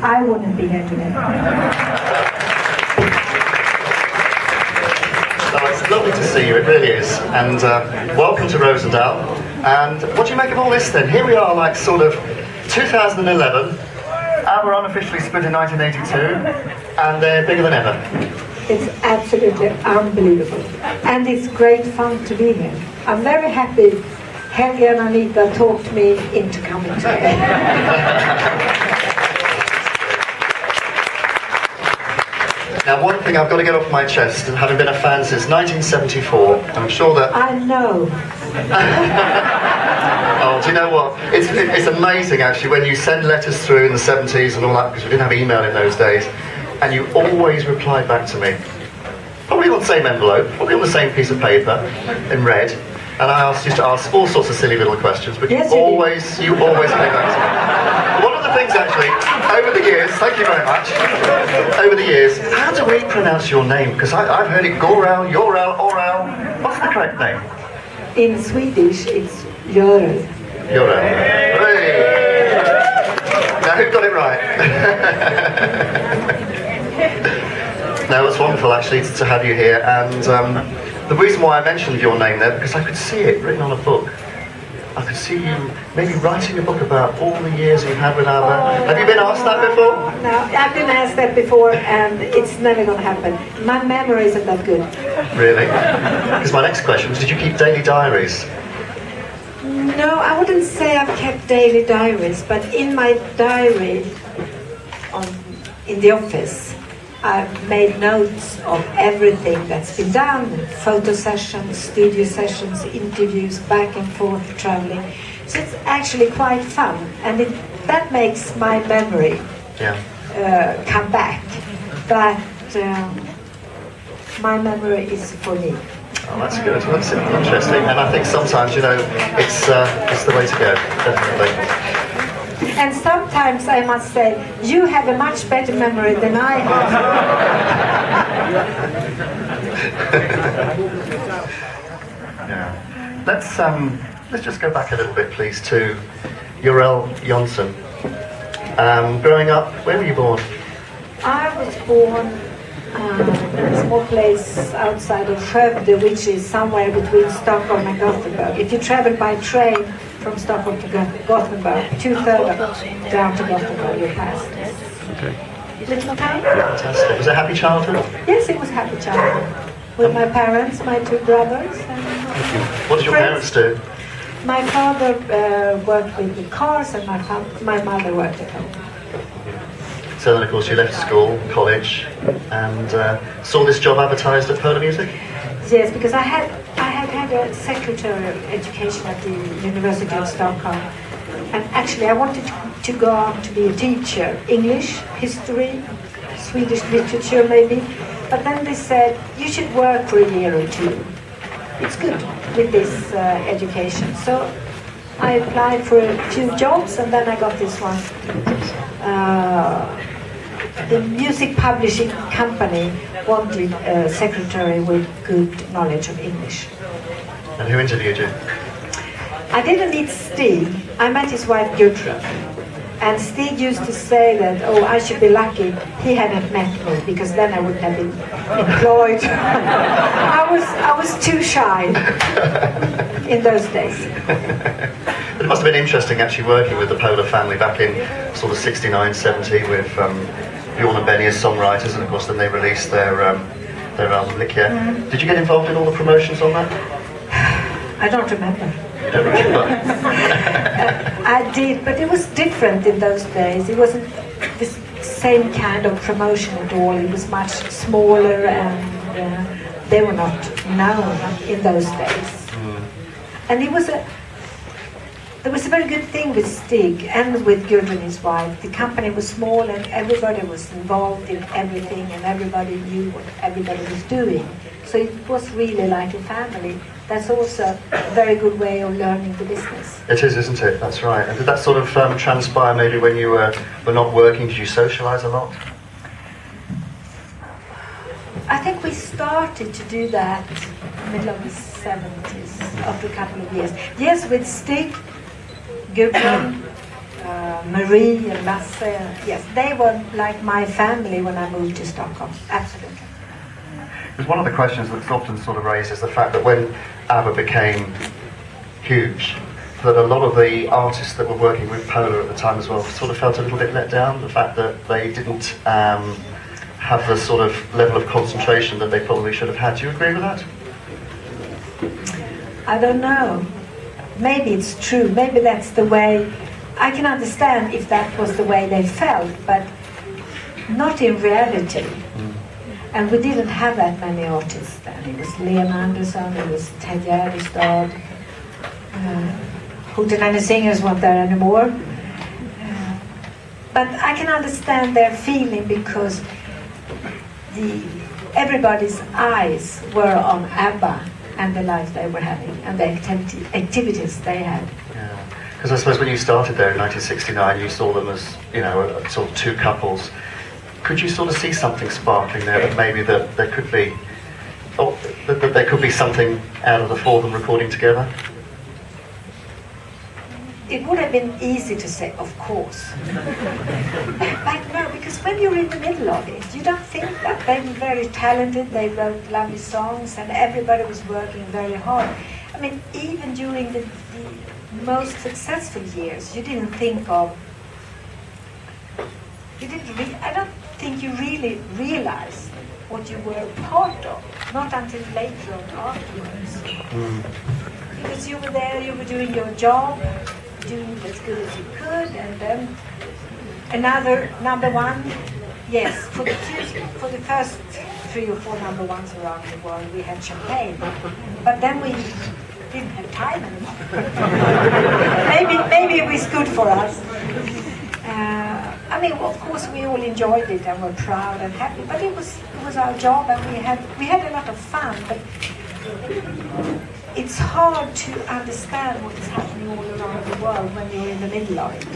I wouldn't be here today. Oh, it's lovely to see you, it really is. And welcome to Rosendale. And what do you make of all this then? Here we are, like sort of 2011. ABBA unofficially split in 1982, and they're bigger than ever. It's absolutely unbelievable. And it's great fun to be here. I'm very happy Helge and Anita talked me into coming today. Now, one thing I've got to get off my chest, having been a fan since 1974, and I'm sure that... I know. Oh, do you know what? It's amazing, actually, when you send letters through in the 70s and all that, because we didn't have email in those days, and you always replied back to me. Probably on the same envelope, probably on the same piece of paper, in red. And I asked you to ask all sorts of silly little questions, but yes, you always came back to me. One of the things, actually, over the years, thank you very much, over the years, how do we pronounce your name? Because I've heard it Görel, Görel, Orel. What's the correct name? In Swedish, it's Görel. Görel. Hey! Now, who got it right? No, it's wonderful, actually, to have you here. And the reason why I mentioned your name there, because I could see it written on a book. I could see you maybe writing a book about all the years you've had with ABBA. Have you been asked that before? No, I've been asked that before, and it's never going to happen. My memory isn't that good. Really? Because my next question was, did you keep daily diaries? No, I wouldn't say I've kept daily diaries, but in my diary in the office, I've made notes of everything that's been done, photo sessions, studio sessions, interviews, back and forth, traveling. So it's actually quite fun, and that makes my memory come back. But my memory is for me. Oh, that's good. That's interesting. And I think sometimes, it's the way to go, definitely. And sometimes I must say, you have a much better memory than I have. Yeah. Let's just go back a little bit, please, to Görel Jonsson. Growing up, where were you born? I was born in a small place outside of Skövde, which is somewhere between Stockholm and Gothenburg. If you travel by train from Stockholm to Gothenburg, 2/3 down to Gothenburg, you pass this. Okay. Little town. Fantastic. Was it a happy childhood? Yes, it was happy childhood. With my parents, my two brothers. And what did your parents do? My father worked with the cars, and my mother worked at home. So then, of course, you left school, college, and saw this job advertised at Pearl Music? Yes, because I had had a secretarial education at the University of Stockholm, and actually I wanted to go on to be a teacher, English, history, Swedish literature maybe, but then they said you should work for a year or two. It's good with this education. So I applied for a few jobs, and then I got this one. The music publishing company wanted a secretary with good knowledge of English. And who interviewed you? I didn't meet Stig. I met his wife Görel. And Stig used to say that, I should be lucky he hadn't met me, because then I wouldn't have been employed. I was too shy in those days. It must have been interesting actually working with the Polar family back in sort of 69, 70 with Vaughn and Benny as songwriters, and of course then they released their album Lykia. Did you get involved in all the promotions on that? I don't remember. You don't remember? I did, but it was different in those days. It wasn't the same kind of promotion at all. It was much smaller, and they were not known in those days. And there was a very good thing with Stig and with Görel and his wife. The company was small, and everybody was involved in everything, and everybody knew what everybody was doing. So it was really like a family. That's also a very good way of learning the business. It is, isn't it? That's right. And did that sort of transpire maybe when you were not working? Did you socialise a lot? I think we started to do that in the middle of the 70s, after a couple of years. Yes, with Stig, Görel, Marie and Lasse. Yes, they were like my family when I moved to Stockholm. Absolutely. Because one of the questions that's often sort of raised is the fact that when ABBA became huge, that a lot of the artists that were working with Pola at the time as well sort of felt a little bit let down. The fact that they didn't have the sort of level of concentration that they probably should have had. Do you agree with that? I don't know. Maybe it's true. Maybe that's the way. I can understand if that was the way they felt, but not in reality. And we didn't have that many artists then. It was Leon Andersson, it was Ted Gärdestad. Hootenanny Singers weren't there anymore. But I can understand their feeling because everybody's eyes were on ABBA and the life they were having and the activities they had. Yeah, because I suppose when you started there in 1969, you saw them as, you know, a sort of two couples. Could you sort of see something sparkling there, that maybe that there could be, that there could be something out of the four of them recording together? It would have been easy to say, of course. But no, because when you're in the middle of it, you don't think that. They were very talented, they wrote lovely songs, and everybody was working very hard. I mean, even during the most successful years, you didn't think of... I don't think you really realized what you were part of, not until later on afterwards. Because you were there, you were doing your job, doing it as good as you could, and then another number one. Yes, for the first 3 or 4 number ones around the world, we had champagne, but then we didn't have time anymore. maybe it was good for us. I mean, of course, we all enjoyed it and were proud and happy, but it was our job, and we had a lot of fun. But it's hard to understand what is happening all around the world when you're in the middle of it.